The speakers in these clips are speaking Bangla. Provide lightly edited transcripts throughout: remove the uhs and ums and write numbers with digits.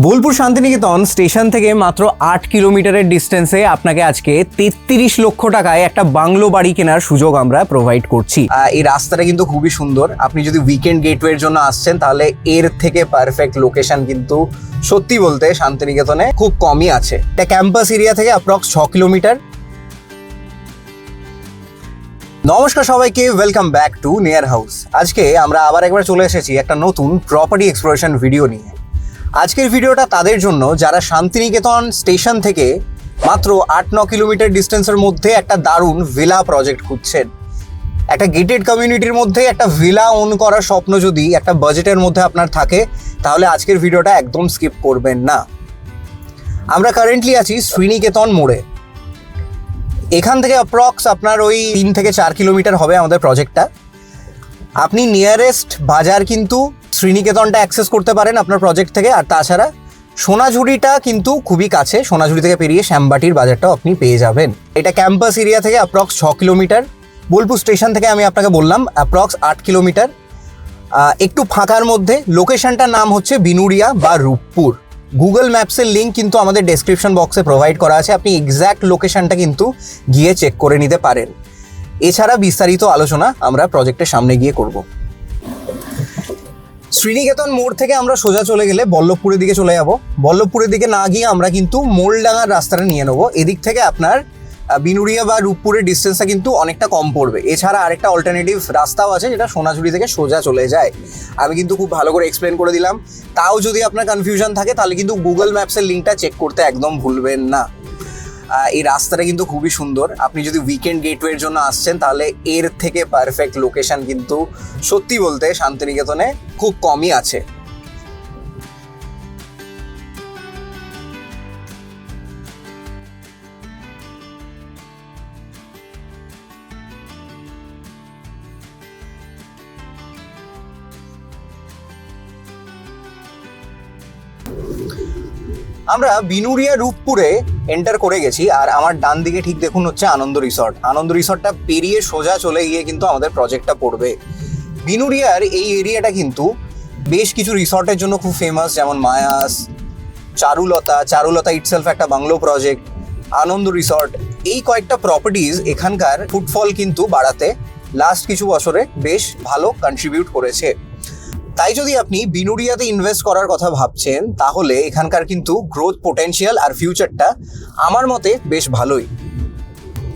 বোলপুর শান্তিনিকেতন স্টেশন থেকে মাত্র ৮ কিলোমিটারের ডিস্টেন্সে আপনাকে আজকে ৩৩ লক্ষ টাকায় একটা বাংলো বাড়ি কেনার সুযোগ আমরা প্রোভাইড করছি। এই রাস্তাটা কিন্তু খুবই সুন্দর। আপনি যদি উইকেন্ড গেটওয়ের জন্য আসছেন তাহলে এর থেকে পারফেক্ট লোকেশন কিন্তু সত্যি বলতে শান্তিনিকেতনে খুব কমই আছে। এটা ক্যাম্পাস এরিয়া থেকে অ্যাপ্রক্স ৬ কিলোমিটার। নমস্কার সবাইকে, welcome back to near house. আজকে আমরা আবার একবার চলে এসেছি একটা নতুন প্রপার্টি এক্সপ্লোরেশন ভিডিও নিয়ে। আজকের ভিডিওটা তাদের জন্য যারা শান্তিনিকেতন স্টেশন থেকে মাত্র ৮-৯ কিলোমিটার ডিস্টেন্সের মধ্যে একটা দারুণ ভিলা প্রজেক্ট খুঁজছেন। একটা গেটেড কমিউনিটির মধ্যে একটা ভিলা ওন করার স্বপ্ন যদি একটা বাজেটের মধ্যে আপনার থাকে তাহলে আজকের ভিডিওটা একদম স্কিপ করবেন না। আমরা কারেন্টলি আছি শ্রীনিকেতন মোড়ে। এখান থেকে অ্যাপ্রক্স আপনার ওই ৩ থেকে ৪ কিলোমিটার হবে আমাদের প্রজেক্টটা। আপনি নিয়ারেস্ট বাজার কিন্তু শ্রীনিকেতনটা অ্যাক্সেস করতে পারেন আপনার প্রজেক্ট থেকে। আর তাছাড়া সোনাঝুরিটা কিন্তু খুবই কাছে, সোনাঝুরি থেকে পেরিয়ে শ্যামবাটির বাজারটাও আপনি পেয়ে যাবেন। এটা ক্যাম্পাস এরিয়া থেকে অ্যাপ্রক্স ৬ কিলোমিটার। বোলপুর স্টেশন থেকে আমি আপনাকে বললাম অ্যাপ্রক্স ৮ কিলোমিটার। একটু ফাঁকার মধ্যে। লোকেশনটার নাম হচ্ছে বিনুরিয়া বা রূপপুর। গুগল ম্যাপসের লিঙ্ক কিন্তু আমাদের ডেসক্রিপশন বক্সে প্রোভাইড করা আছে, আপনি এক্স্যাক্ট লোকেশনটা কিন্তু গিয়ে চেক করে নিতে পারেন। এছাড়া বিস্তারিত আলোচনা আমরা প্রজেক্টের সামনে গিয়ে করব। শ্রীনিকেতন মোড় থেকে আমরা সোজা চলে গেলে বল্লভপুরের দিকে চলে যাব। বল্লভপুরের দিকে না গিয়ে আমরা কিন্তু মোলডাঙ্গার রাস্তাটা নিয়ে নেবো। এদিক থেকে আপনার বিনুরিয়া বা রূপপুরের ডিস্টেন্সটা কিন্তু অনেকটা কম পড়বে। এছাড়া আরেকটা অল্টারনেটিভ রাস্তাও আছে যেটা সোনাঝুরি থেকে সোজা চলে যায়। আমি কিন্তু খুব ভালো করে এক্সপ্লেন করে দিলাম। তাও যদি আপনার কনফিউশন থাকে তাহলে কিন্তু গুগল ম্যাপসের লিঙ্কটা চেক করতে একদম ভুলবেন না। এই রাস্তাটা কিন্তু খুবই সুন্দর। আপনি যদি উইকেন্ড গেটওয়ের জন্য আসছেন তাহলে এর থেকে পারফেক্ট লোকেশন কিন্তু সত্যি বলতে শান্তিনিকেতনে খুব কমই আছে। আমরা বিনুরিয়া রূপপুরে এন্টার করে গেছি। আর আমার ডান দিকে ঠিক দেখুন হচ্ছে আনন্দ রিসর্ট। আনন্দ রিসর্টটা পেরিয়ে সোজা চলে গিয়ে কিন্তু আমাদের প্রজেক্টটা পড়বে। বিনুরিয়ার এই এরিয়াটা কিন্তু বেশ কিছু রিসর্টের জন্য খুব ফেমাস, যেমন মায়াস, চারুলতা ইটসেলফ একটা বাংলো প্রজেক্ট, আনন্দ রিসর্ট। এই কয়েকটা প্রপার্টিজ এখানকার ফুটফল কিন্তু বাড়াতে লাস্ট কিছু বছরে বেশ ভালো কন্ট্রিবিউট করেছে। তাই যদি আপনি বিনুরিয়াতে ইনভেস্ট করার কথা ভাবছেন তাহলে এখানকার কিন্তু গ্রোথ পোটেনশিয়াল আর ফিউচারটা আমার মতে বেশ ভালোই।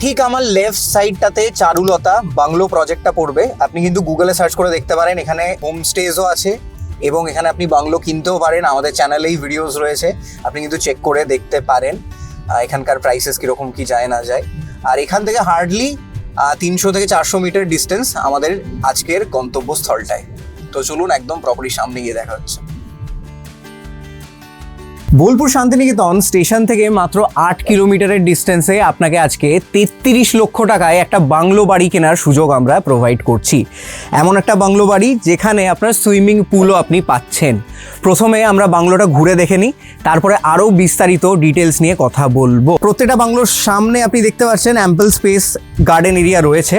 ঠিক আমার লেফট সাইডটাতে চারুলতা বাংলো প্রজেক্টটা পড়বে। আপনি কিন্তু গুগলে সার্চ করে দেখতে পারেন, এখানে হোমস্টেজও আছে এবং এখানে আপনি বাংলো কিনতেও পারেন। আমাদের চ্যানেলেই ভিডিওস রয়েছে, আপনি কিন্তু চেক করে দেখতে পারেন এখানকার প্রাইসেস কীরকম কী যায় না যায়। আর এখান থেকে হার্ডলি 300 থেকে 400 মিটার ডিস্টেন্স আমাদের আজকের গন্তব্যস্থলটায়। তো চলুন একদম প্রপার্টির সামনে গিয়ে দেখা হচ্ছে। বোলপুর শান্তিনিকেতন স্টেশন থেকে মাত্র ৮ কিলোমিটারের ডিস্টেন্সে আপনাকে আজকে ৩৩ লক্ষ টাকায় একটা বাংলো বাড়ি কেনার সুযোগ আমরা প্রোভাইড করছি। এমন একটা বাংলো বাড়ি যেখানে আপনার সুইমিং পুলও আপনি পাচ্ছেন। প্রথমে আমরা বাংলোটা ঘুরে দেখে নিই, তারপরে আরও বিস্তারিত ডিটেলস নিয়ে কথা বলবো। প্রত্যেকটা বাংলোর সামনে আপনি দেখতে পাচ্ছেন অ্যাম্পল স্পেস গার্ডেন এরিয়া রয়েছে।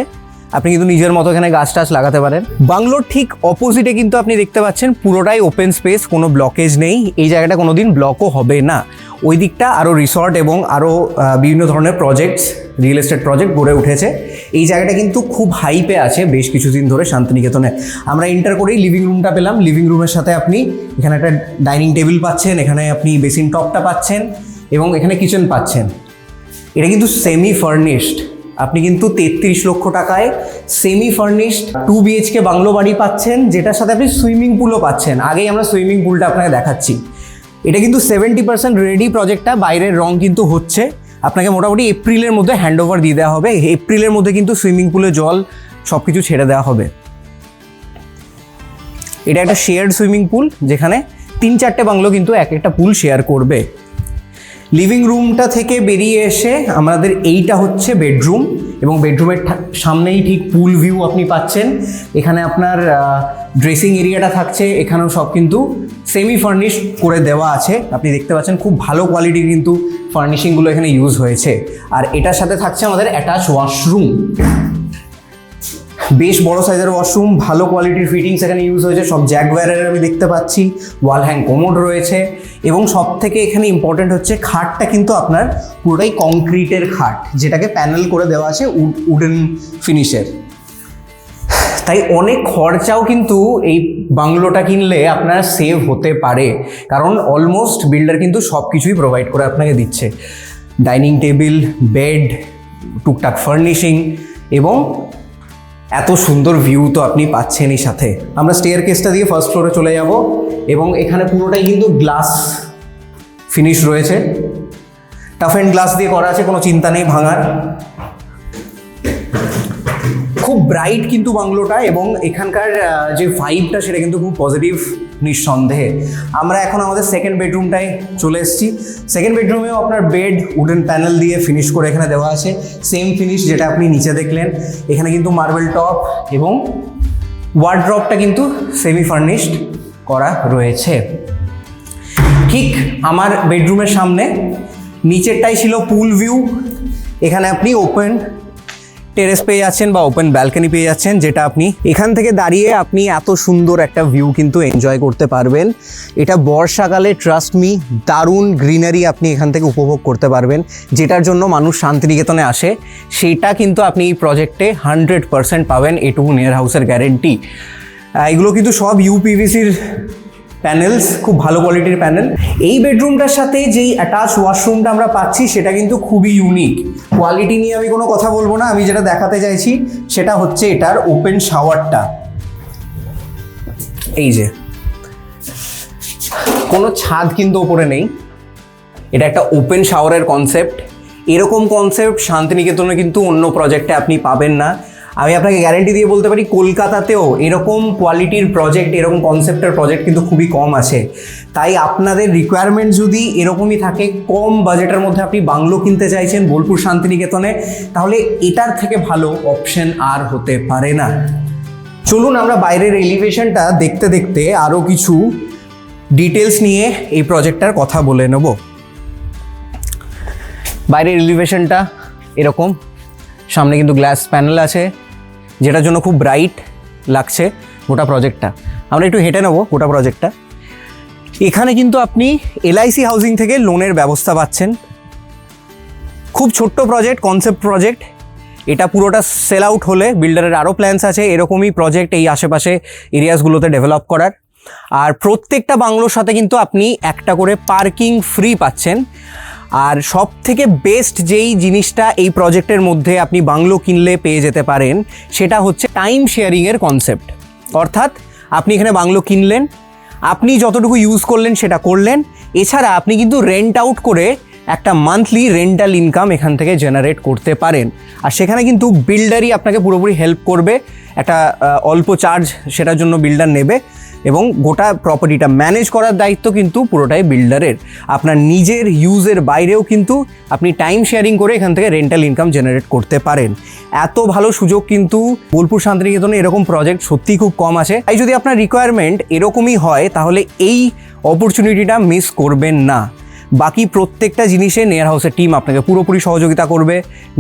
আপনি কিন্তু নিজের মতো এখানে গাছ টাছ লাগাতে পারেন। বাংলোর ঠিক অপোজিটে কিন্তু আপনি দেখতে পাচ্ছেন পুরোটাই ওপেন স্পেস, কোনো ব্লকেজ নেই। এই জায়গাটা কোনোদিন ব্লকও হবে না। ওই দিকটা আরও রিসর্ট এবং আরও বিভিন্ন ধরনের প্রজেক্টস, রিয়েল এস্টেট প্রজেক্ট গড়ে উঠেছে। এই জায়গাটা কিন্তু খুব হাইপে আছে বেশ কিছুদিন ধরে শান্তিনিকেতনে। আমরা এন্টার করেই লিভিং রুমটা পেলাম। লিভিং রুমের সাথে আপনি এখানে একটা ডাইনিং টেবিল পাচ্ছেন, এখানে আপনি বেসিন টপটা পাচ্ছেন এবং এখানে কিচেন পাচ্ছেন। এটা কিন্তু সেমি ফার্নিশড। আপনি কিন্তু 33 লক্ষ টাকায় সেমি ফার্নিশড 2 BHK বাংলো বাড়ি পাচ্ছেন, যেটার সাথে আপনি সুইমিং পুলও পাচ্ছেন। আগেই আমরা সুইমিং পুলটা আপনাকে দেখাচ্ছি। এটা কিন্তু 70% রেডি প্রজেক্টটা। বাইরের রং কিন্তু হচ্ছে। আপনাকে মোটামুটি এপ্রিলের মধ্যে হ্যান্ড ওভার দিয়ে দেওয়া হবে। এপ্রিলের মধ্যে কিন্তু সুইমিং পুলে জল সব কিছু ছেড়ে দেওয়া হবে। এটা একটা শেয়ার্ড সুইমিং পুল, যেখানে 3-4টে বাংলো কিন্তু এক একটা পুল শেয়ার করবে। লিভিং রুমটা থেকে বেরিয়ে এসে আমাদের এইটা হচ্ছে বেডরুম এবং বেডরুমের সামনেই ঠিক পুল ভিউ আপনি পাচ্ছেন। এখানে আপনার ড্রেসিং এরিয়াটা থাকছে, এখানেও সব কিন্তু সেমি ফার্নিশ করে দেওয়া আছে। আপনি দেখতে পাচ্ছেন খুব ভালো কোয়ালিটির কিন্তু ফার্নিশিংগুলো এখানে ইউজ হয়েছে। আর এটার সাথে থাকছে আমাদের অ্যাটাচ ওয়াশরুম। বেশ বড় সাইজের ওয়াশরুম, ভালো কোয়ালিটির ফিটিংস এখানে ইউজ হয়েছে। সব জ্যাগুয়ারের আমি দেখতে পাচ্ছি। ওয়াল হ্যাং কোমোড রয়েছে। এবং সব থেকে এখানে ইম্পর্টেন্ট হচ্ছে খাটটা কিন্তু আপনার পুরোটাই কংক্রিটের খাট, যেটাকে প্যানেল করে দেওয়া আছে উডেন ফিনিশের। তাই অনেক খরচাও কিন্তু এই বাংলোটা কিনলে আপনার সেভ হতে পারে, কারণ অলমোস্ট বিল্ডার কিন্তু সব কিছুই প্রোভাইড করে আপনাকে দিচ্ছে। ডাইনিং টেবিল, বেড, টুকটাক ফার্নিশিং এবং এত সুন্দর ভিউ তো আপনি পাচ্ছেনই সাথে। আমরা স্টেয়ার কেসটা দিয়ে ফার্স্ট ফ্লোরে চলে যাব এবং এখানে পুরোটাই কিন্তু গ্লাস ফিনিশ রয়েছে, টাফ অ্যান্ড গ্লাস দিয়ে করা আছে, কোনো চিন্তা নেই ভাঙার। খুব ব্রাইট কিন্তু বাংলোটা, এবং এখানকার যে ভাইবটা সেটা কিন্তু খুব পজিটিভ নিঃসন্দেহে। আমরা এখন আমাদের সেকেন্ড বেডরুমটায় চলে এসেছি। সেকেন্ড বেডরুমেও আপনার বেড উডেন প্যানেল দিয়ে ফিনিশ করে এখানে দেওয়া আছে, সেম ফিনিশ যেটা আপনি নিচে দেখলেন। এখানে কিন্তু মার্বেল টপ এবং ওয়ার্ড্রপটা কিন্তু সেমি ফার্নিশড করা রয়েছে। ঠিক আমার বেডরুমের সামনে নিচেরটাই ছিল পুল ভিউ। এখানে আপনি ওপেন টেরেস পেয়ে যাচ্ছেন বা ওপেন ব্যালকনি পেয়ে যাচ্ছেন, যেটা আপনি এখান থেকে দাঁড়িয়ে আপনি এত সুন্দর একটা ভিউ কিন্তু এনজয় করতে পারবেন। এটা বর্ষাকালে ট্রাস্ট মি দারুণ গ্রিনারি আপনি এখান থেকে উপভোগ করতে পারবেন, যেটার জন্য মানুষ শান্তিনিকেতনে আসে। সেটা কিন্তু আপনি এই প্রজেক্টে 100% পাবেন, এটুকু নেয়ার হাউসের গ্যারেন্টি। এগুলো কিন্তু সব ইউপিভিসির প্যানেলস, খুব ভালো কোয়ালিটির প্যানেল। এই বেডরুমটার সাথে যেই অ্যাটাচ ওয়াশরুমটা আমরা পাচ্ছি সেটা কিন্তু খুবই ইউনিক। কোয়ালিটি নিয়ে আমি কোনো কথা বলবো না, আমি যেটা দেখাতে চাইছি সেটা হচ্ছে এটার ওপেন শাওয়ারটা। এই যে কোনো ছাদ কিন্তু ওপরে নেই, এটা একটা ওপেন শাওয়ারের কনসেপ্ট। এরকম কনসেপ্ট শান্তিনিকেতনে কিন্তু অন্য প্রজেক্টে আপনি পাবেন না। আমি আপনাকে গ্যারেন্টি দিয়ে বলতে পারি কলকাতাতেও এরকম কোয়ালিটির প্রজেক্ট, এরকম কনসেপ্টের প্রজেক্ট কিন্তু খুবই কম আছে। তাই আপনাদের রিকোয়ারমেন্ট যদি এরকমই থাকে, কম বাজেটের মধ্যে আপনি বাংলো কিনতে চাইছেন বোলপুর শান্তিনিকেতনে, তাহলে এটার থেকে ভালো অপশন আর হতে পারে না। চলুন আমরা বাইরের এলিভেশনটা দেখতে দেখতে আরও কিছু ডিটেলস নিয়ে এই প্রজেক্টটার কথা বলে নেব। বাইরের এলিভেশনটা এরকম, সামনে কিন্তু গ্লাস প্যানেল আছে, যেটার জন্য খুব ব্রাইট লাগছে গোটা প্রজেক্টটা। আমরা একটু হেঁটে নেবো গোটা প্রজেক্টটা। এখানে কিন্তু আপনি LIC হাউজিং থেকে লোনের ব্যবস্থা পাচ্ছেন। খুব ছোট্ট প্রজেক্ট, কনসেপ্ট প্রজেক্ট। এটা পুরোটা সেল আউট হলে বিল্ডারের আরও প্ল্যান্স আছে এরকমই প্রজেক্ট এই আশেপাশে এরিয়াসগুলোতে ডেভেলপ করার। আর প্রত্যেকটা বাংলোর সাথে কিন্তু আপনি একটা করে পার্কিং ফ্রি পাচ্ছেন। আর সব থেকে বেস্ট যেই জিনিসটা এই প্রজেক্টের মধ্যে আপনি বাংলো কিনলে পেয়ে যেতে পারেন সেটা হচ্ছে টাইম শেয়ারিংয়ের কনসেপ্ট। অর্থাৎ আপনি এখানে বাংলো কিনলেন, আপনি যতটুকু ইউজ করলেন সেটা করলেন, এছাড়া আপনি কিন্তু রেন্ট আউট করে একটা মান্থলি রেন্টাল ইনকাম এখান থেকে জেনারেট করতে পারেন। আর সেখানে কিন্তু বিল্ডারই আপনাকে পুরোপুরি হেল্প করবে, একটা অল্প চার্জ সেটার জন্য বিল্ডার নেবে, এবং গোটা প্রপার্টিটা ম্যানেজ করার দায়িত্ব কিন্তু পুরোটাই বিল্ডারের। আপনার নিজের ইউজের বাইরেও কিন্তু আপনি টাইম শেয়ারিং করে এখান থেকে রেন্টাল ইনকাম জেনারেট করতে পারেন। এত ভালো সুযোগ কিন্তু বোলপুর শান্তিনিকেতনে এরকম প্রজেক্ট সত্যিই খুব কম আছে। তাই যদি আপনার রিকোয়ারমেন্ট এরকমই হয় তাহলে এই অপরচুনিটিটা মিস করবেন না। বাকি প্রত্যেকটা জিনিসে নেয়ার হাউসের টিম আপনাকে পুরোপুরি সহযোগিতা করবে।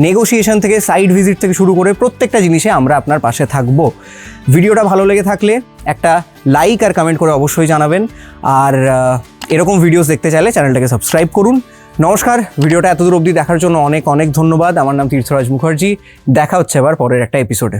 নেগোসিয়েশন থেকে সাইট ভিজিট থেকে শুরু করে প্রত্যেকটা জিনিসে আমরা আপনার পাশে থাকব। ভিডিওটা ভালো লেগে থাকলে একটা লাইক আর কমেন্ট করে অবশ্যই জানাবেন। আর এরকম ভিডিওস দেখতে চাইলে চ্যানেলটাকে সাবস্ক্রাইব করুন। নমস্কার, ভিডিওটা এতদূর অবধি দেখার জন্য অনেক অনেক ধন্যবাদ। আমার নাম তীর্থরাজ মুখার্জি। দেখা হচ্ছে আবার পরের একটা এপিসোডে।